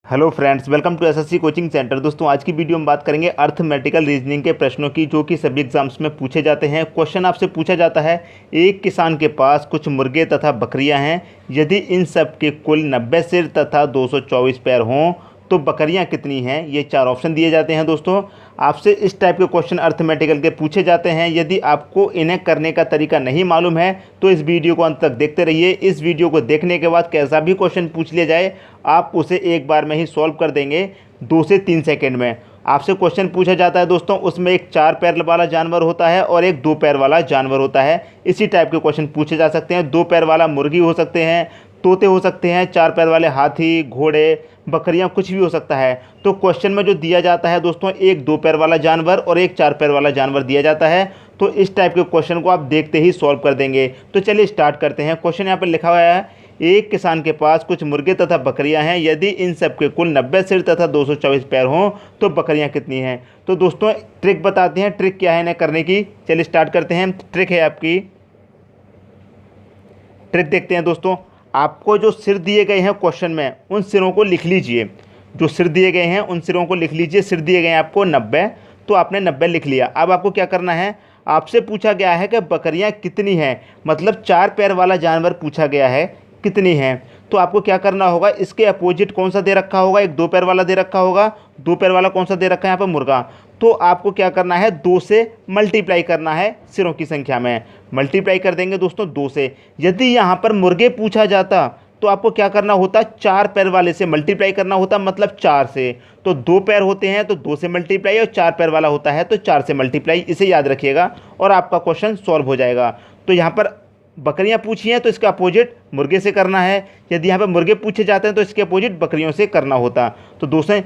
Hello friends, welcome to SSC coaching centre. दोस्तों, आज की वीडियो में बात करेंगे अर्थमेटिकल रीजनिंग के प्रश्नों की, जो कि सभी एग्जाम्स में पूछे जाते हैं। क्वेश्चन आपसे पूछा जाता है, एक किसान के पास कुछ मुर्गे तथा बकरियां हैं। यदि इन सब के कुल 90 सिर तथा 224 पैर हों तो बकरियां कितनी हैं। ये 4 ऑप्शन दिए जाते हैं। दोस्तों, आपसे इस टाइप के क्वेश्चन अर्थमेटिकल के पूछे जाते हैं। यदि आपको इन्हें करने का तरीका नहीं मालूम है तो इस वीडियो को अंत तक देखते रहिए। इस वीडियो को देखने के बाद कैसा भी क्वेश्चन पूछ लिया जाए, आप उसे एक बार में ही सॉल्व कर देंगे 2 से 3 सेकंड में। आपसे क्वेश्चन पूछा जाता है दोस्तों, उसमें एक 4 पैर वाला जानवर होता है और एक 2 पैर वाला जानवर होता है। इसी टाइप के क्वेश्चन पूछे जा सकते हैं। 2 पैर वाला मुर्गी हो सकते हैं, तोते हो सकते हैं, 4 पैर वाले हाथी, घोड़े, बकरियां, कुछ भी हो सकता है। तो क्वेश्चन में जो दिया जाता है दोस्तों, एक 2 पैर वाला जानवर और एक 4 पैर वाला जानवर दिया जाता है। तो इस टाइप के क्वेश्चन को आप देखते ही सॉल्व कर देंगे। तो चलिए स्टार्ट करते हैं। क्वेश्चन यहाँ पर लिखा हुआ है, एक किसान के पास कुछ मुर्गे तथा बकरियां हैं। यदि इन सब के कुल 90 सिर तथा 224 पैर हों तो बकरियां कितनी हैं। तो दोस्तों, ट्रिक बताते हैं, ट्रिक क्या है इन्हें करने की। चलिए स्टार्ट करते हैं। ट्रिक है आपकी, ट्रिक देखते हैं दोस्तों। आपको जो सिर दिए गए हैं क्वेश्चन में, उन सिरों को लिख लीजिए। जो सिर दिए गए हैं उन सिरों को लिख लीजिए। सिर दिए गए हैं आपको 90, तो आपने 90 लिख लिया। अब आपको क्या करना है, आपसे पूछा गया है कि बकरियां कितनी हैं, मतलब 4 पैर वाला जानवर पूछा गया है, कितनी हैं। तो आपको क्या करना होगा, इसके अपोजिट कौन सा दे रखा होगा, एक 2 पैर वाला दे रखा होगा। 2 पैर वाला कौन सा दे रखा है यहाँ पर, मुर्गा। तो आपको क्या करना है, 2 से मल्टीप्लाई करना है सिरों की संख्या में। मल्टीप्लाई कर देंगे दोस्तों 2 से। यदि यहाँ पर मुर्गे पूछा जाता तो आपको क्या करना होता, 4 पैर वाले से मल्टीप्लाई करना होता, मतलब 4 से। तो 2 पैर होते हैं तो 2 से मल्टीप्लाई, और 4 पैर वाला होता है तो 4 से मल्टीप्लाई। इसे याद रखिएगा और आपका क्वेश्चन सॉल्व हो जाएगा। तो यहाँ पर बकरियां पूछी हैं तो इसका अपोजिट मुर्गे से करना है। यदि यहाँ पर मुर्गे पूछे जाते हैं तो इसके अपोजिट बकरियों से करना होता। तो 2 से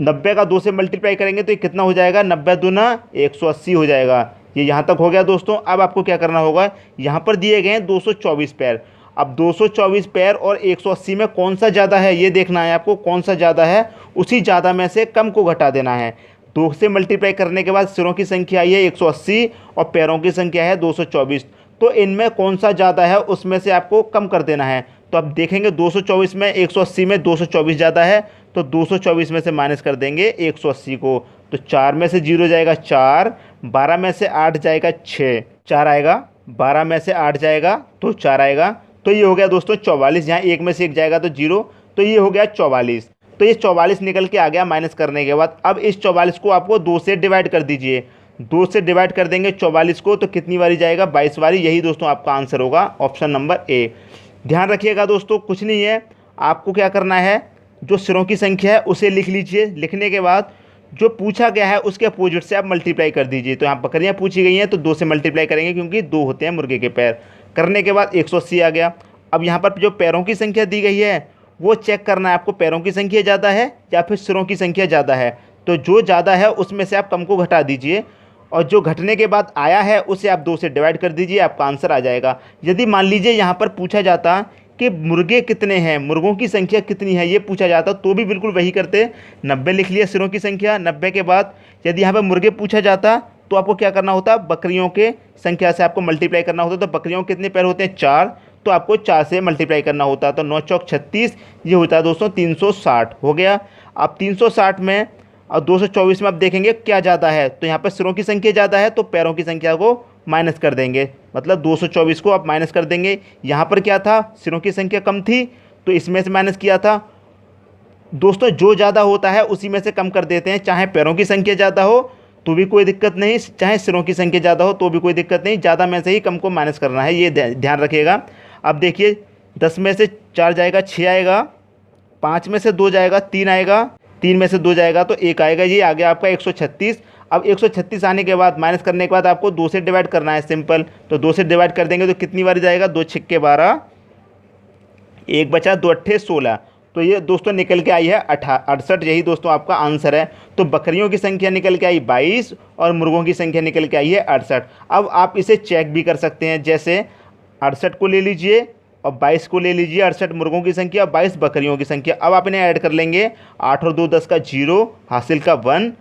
90 का 2 से मल्टीप्लाई करेंगे तो ये कितना हो जाएगा, 90 दूना 180 हो जाएगा। ये यहाँ तक हो गया दोस्तों। अब आपको क्या करना होगा, यहाँ पर दिए गए हैं 224 पैर। अब 224 पैर और 180 में कौन सा ज़्यादा है ये देखना है आपको। कौन सा ज़्यादा है, उसी ज़्यादा में से कम को घटा देना है। 2 से मल्टीप्लाई करने के बाद सिरों की संख्या आई है 180 और पैरों की संख्या है 224। तो इनमें कौन सा ज़्यादा है उसमें से आपको कम कर देना है। तो अब देखेंगे 224 में 180 में 224 ज़्यादा है, तो 224 में से माइनस कर देंगे 180 को। तो 4 में से 0 जाएगा 4, 12 में से 8 जाएगा 6, 4 आएगा। 12 में से 8 जाएगा तो 4 आएगा। तो ये हो गया दोस्तों 44। यहाँ 1 में से 1 जाएगा तो 0, तो ये हो गया 44। तो ये 44 निकल के आ गया माइनस करने के बाद। अब इस 44 को आपको 2 से डिवाइड कर दीजिए। 2 से डिवाइड कर देंगे 44 को तो कितनी बारी जाएगा, 22 बारी। यही दोस्तों आपका आंसर होगा, ऑप्शन नंबर ए। ध्यान रखिएगा दोस्तों, कुछ नहीं है, आपको क्या करना है, जो सिरों की संख्या है उसे लिख लीजिए। लिखने के बाद जो पूछा गया है उसके अपोजिट से आप मल्टीप्लाई कर दीजिए। तो यहाँ बकरियाँ पूछी गई हैं तो 2 से मल्टीप्लाई करेंगे क्योंकि 2 होते हैं मुर्गे के पैर। करने के बाद 180 आ गया। अब यहाँ पर जो पैरों की संख्या दी गई है वो चेक करना है आपको, पैरों की संख्या ज़्यादा है या फिर सिरों की संख्या ज़्यादा है। तो जो ज़्यादा है उसमें से आप कम को घटा दीजिए, और जो घटने के बाद आया है उसे आप 2 से डिवाइड कर दीजिए, आपका आंसर आ जाएगा। यदि मान लीजिए यहाँ पर पूछा जाता कि मुर्गे कितने हैं, मुर्गों की संख्या कितनी है ये पूछा जाता, तो भी बिल्कुल वही करते। 90 लिख लिया सिरों की संख्या। 90 के बाद यदि यहाँ पर मुर्गे पूछा जाता तो आपको क्या करना होता, बकरियों के संख्या से आपको मल्टीप्लाई करना होता। तो बकरियों के कितने पैर होते हैं, 4, तो आपको 4 से मल्टीप्लाई करना होता। तो 9 चौक 36, ये होता है दोस्तों 360 हो गया। अब 360 में और 224 में आप देखेंगे क्या ज़्यादा है, तो यहाँ पर सिरों की संख्या ज़्यादा है तो पैरों की संख्या को माइनस कर देंगे, मतलब 224 को आप माइनस कर देंगे। यहाँ पर क्या था, सिरों की संख्या कम थी तो इसमें से माइनस किया था। दोस्तों, जो ज़्यादा होता है उसी में से कम कर देते हैं, चाहे पैरों की संख्या ज़्यादा हो तो भी कोई दिक्कत नहीं, चाहे सिरों की संख्या ज़्यादा हो तो भी कोई दिक्कत नहीं, ज़्यादा में से ही कम को माइनस करना है, ये ध्यान रखिएगा। अब देखिए 10 में से 4 जाएगा 6 आएगा, 5 में से 2 जाएगा 3 आएगा, 3 में से 2 जाएगा तो 1 आएगा। ये आ गया आपका 136। अब 136 आने के बाद माइनस करने के बाद आपको 2 से डिवाइड करना है, सिंपल। तो 2 से डिवाइड कर देंगे तो कितनी बार जाएगा, 2 छिक्के 12, 1 बचा, 2 अट्ठे 16। तो ये दोस्तों निकल के आई है 68। यही दोस्तों आपका आंसर है। तो बकरियों की संख्या निकल के आई 22 और मुर्गों की संख्या निकल के आई है 68। अब आप इसे चेक भी कर सकते हैं, जैसे 68 को ले लीजिए और 22 को ले लीजिए, 68 मुर्गों की संख्या, 22 बकरियों की संख्या। अब आप इन्हें ऐड कर लेंगे, 8 और 2 10 का 0, हासिल का 1,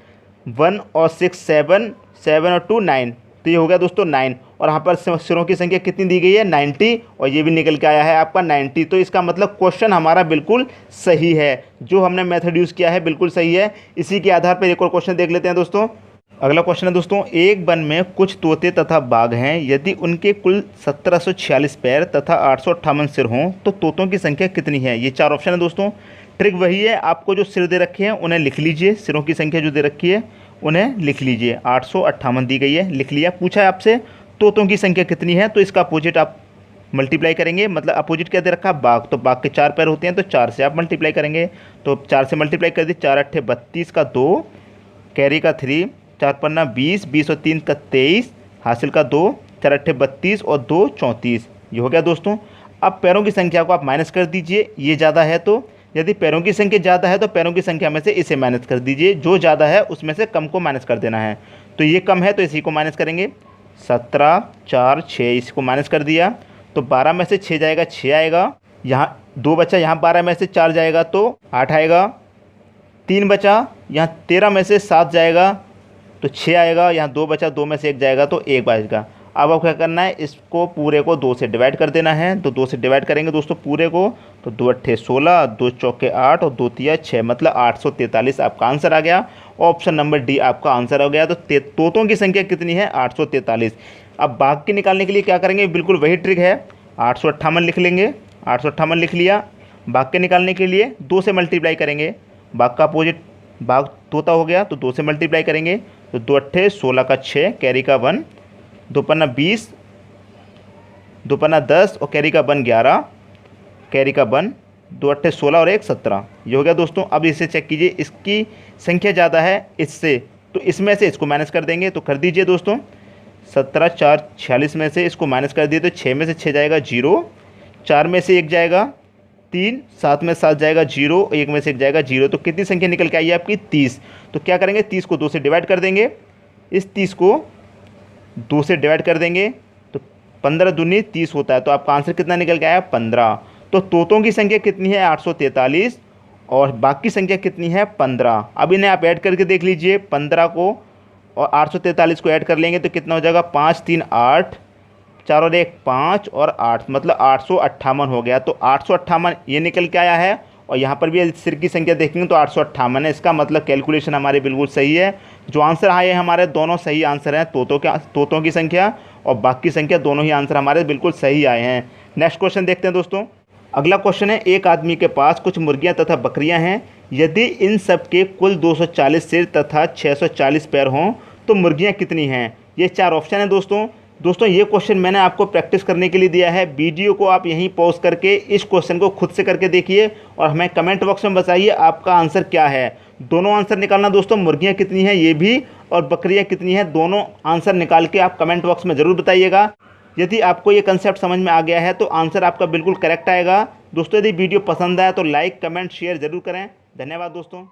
1 और 6 7, 7 और 2 9, तो ये हो गया दोस्तों 9। और यहाँ पर सिरों की संख्या कितनी दी गई है 90, और ये भी निकल के आया है आपका 90। तो इसका मतलब क्वेश्चन हमारा बिल्कुल सही है, जो हमने मेथड यूज़ किया है बिल्कुल सही है। इसी के आधार पर एक और क्वेश्चन देख लेते हैं दोस्तों। अगला क्वेश्चन है दोस्तों, एक वन में कुछ तोते तथा बाघ हैं, यदि उनके कुल 1746 पैर तथा 858 सिर हों तो तोतों की संख्या कितनी है। ये 4 ऑप्शन है दोस्तों। ट्रिक वही है, आपको जो सिर दे रखे हैं उन्हें लिख लीजिए, सिरों की संख्या जो दे रखी है उन्हें लिख लीजिए। 858 दी गई है, लिख लिया। पूछा है आपसे तोतों की संख्या कितनी है, तो इसका अपोजिट आप मल्टीप्लाई करेंगे। मतलब अपोजिट क्या दे रखा है, बाघ, तो बाघ के 4 पैर होते हैं, तो 4 से आप मल्टीप्लाई करेंगे। तो 4 से मल्टीप्लाई कर दी, 4 अट्ठे 32 का 2, कैरी का 3, 4 पन्ना 20, 20 और 3 का 23, हासिल का 2, 4 अट्ठे 32 और 2 34। ये हो गया दोस्तों। अब पैरों की संख्या को आप माइनस कर दीजिए, ये ज़्यादा है तो यदि पैरों की संख्या ज़्यादा है तो पैरों की संख्या में से इसे माइनस कर दीजिए, जो ज़्यादा है उसमें से कम को माइनस कर देना है। तो ये कम है तो इसी को माइनस करेंगे। 17, 4, 6 इसको माइनस कर दिया तो 12 में से 6 जाएगा, 6 आएगा। यहाँ 2 बचा, यहाँ 12 में से 4 जाएगा तो 8 आएगा। 3 बचा, यहाँ 13 में से 7 जाएगा तो 6 आएगा। यहाँ 2 बचा, 2 में से 1 जाएगा तो 1 बचेगा। अब आप क्या करना है, इसको पूरे को 2 से डिवाइड कर देना है। तो 2 से डिवाइड करेंगे दोस्तों पूरे को, तो 2 अट्ठे 16, 2 चौके 8 और 2 तिया 6, मतलब 843 आपका आंसर आ गया। ऑप्शन नंबर डी आपका आंसर हो गया। तो तोतों की संख्या कितनी है, 843। अब बाघ की निकालने के लिए क्या करेंगे, बिल्कुल वही ट्रिक है, 858 लिख लेंगे। 858 लिख लिया। बाघ के निकालने के लिए 2 से मल्टीप्लाई करेंगे, बाघ का अपोजिट बाघ तोता हो गया तो 2 से मल्टीप्लाई करेंगे। तो 2 अट्ठे 16 का 6, कैरी का 1, 2 पन्ना 20, 2 पन्ना 10 और कैरी का 1 11, कैरी का 1, 2 अट्ठे 16 और 1 17। ये हो गया दोस्तों। अब इसे चेक कीजिए, इसकी संख्या ज़्यादा है इससे, तो इसमें से इसको माइनस कर देंगे। तो कर दीजिए दोस्तों, 17 4 46 में से इसको माइनस कर दिए तो 6 में से 6 जाएगा 0, 4 में से 1 जाएगा 3, 7 में 7 जाएगा 0, 1 में से 1 जाएगा 0। तो कितनी संख्या निकल के आई है आपकी 30। तो क्या करेंगे, 30 को 2 से डिवाइड कर देंगे। इस 30 को 2 से डिवाइड कर देंगे तो 15 दूनी 30 होता है। तो आपका आंसर कितना निकल के आया, 15। तो तोतों की संख्या कितनी है, 843, और बाकी संख्या कितनी है, 15। अब इन्हें आप ऐड करके देख लीजिए, 15 को और 843 को ऐड कर लेंगे तो कितना हो जाएगा, 5 3 8, 4 और 1 5 और 8, मतलब 858 हो गया। तो 858 ये निकल के आया है। और यहाँ पर भी सिर की संख्या देखेंगे तो 858 है। इसका मतलब कैलकुलेशन हमारी बिल्कुल सही है। जो आंसर आए हैं हमारे दोनों सही आंसर हैं। तोतों की संख्या और बाकी संख्या दोनों ही आंसर हमारे बिल्कुल सही आए हैं। नेक्स्ट क्वेश्चन देखते हैं दोस्तों। अगला क्वेश्चन है, एक आदमी के पास कुछ मुर्गियां तथा बकरियां हैं, यदि इन सब के कुल 240 सिर तथा 640 पैर हों तो मुर्गियां कितनी हैं। ये 4 ऑप्शन है दोस्तों। ये क्वेश्चन मैंने आपको प्रैक्टिस करने के लिए दिया है। वीडियो को आप यहीं पॉज करके इस क्वेश्चन को खुद से करके देखिए और हमें कमेंट बॉक्स में बताइए आपका आंसर क्या है। दोनों आंसर निकालना दोस्तों, मुर्गियां कितनी हैं ये भी और बकरियां कितनी हैं, दोनों आंसर निकाल के आप कमेंट बॉक्स में ज़रूर बताइएगा। यदि आपको ये कंसेप्ट समझ में आ गया है तो आंसर आपका बिल्कुल करेक्ट आएगा। दोस्तों यदि वीडियो पसंद आया तो लाइक कमेंट शेयर ज़रूर करें। धन्यवाद दोस्तों।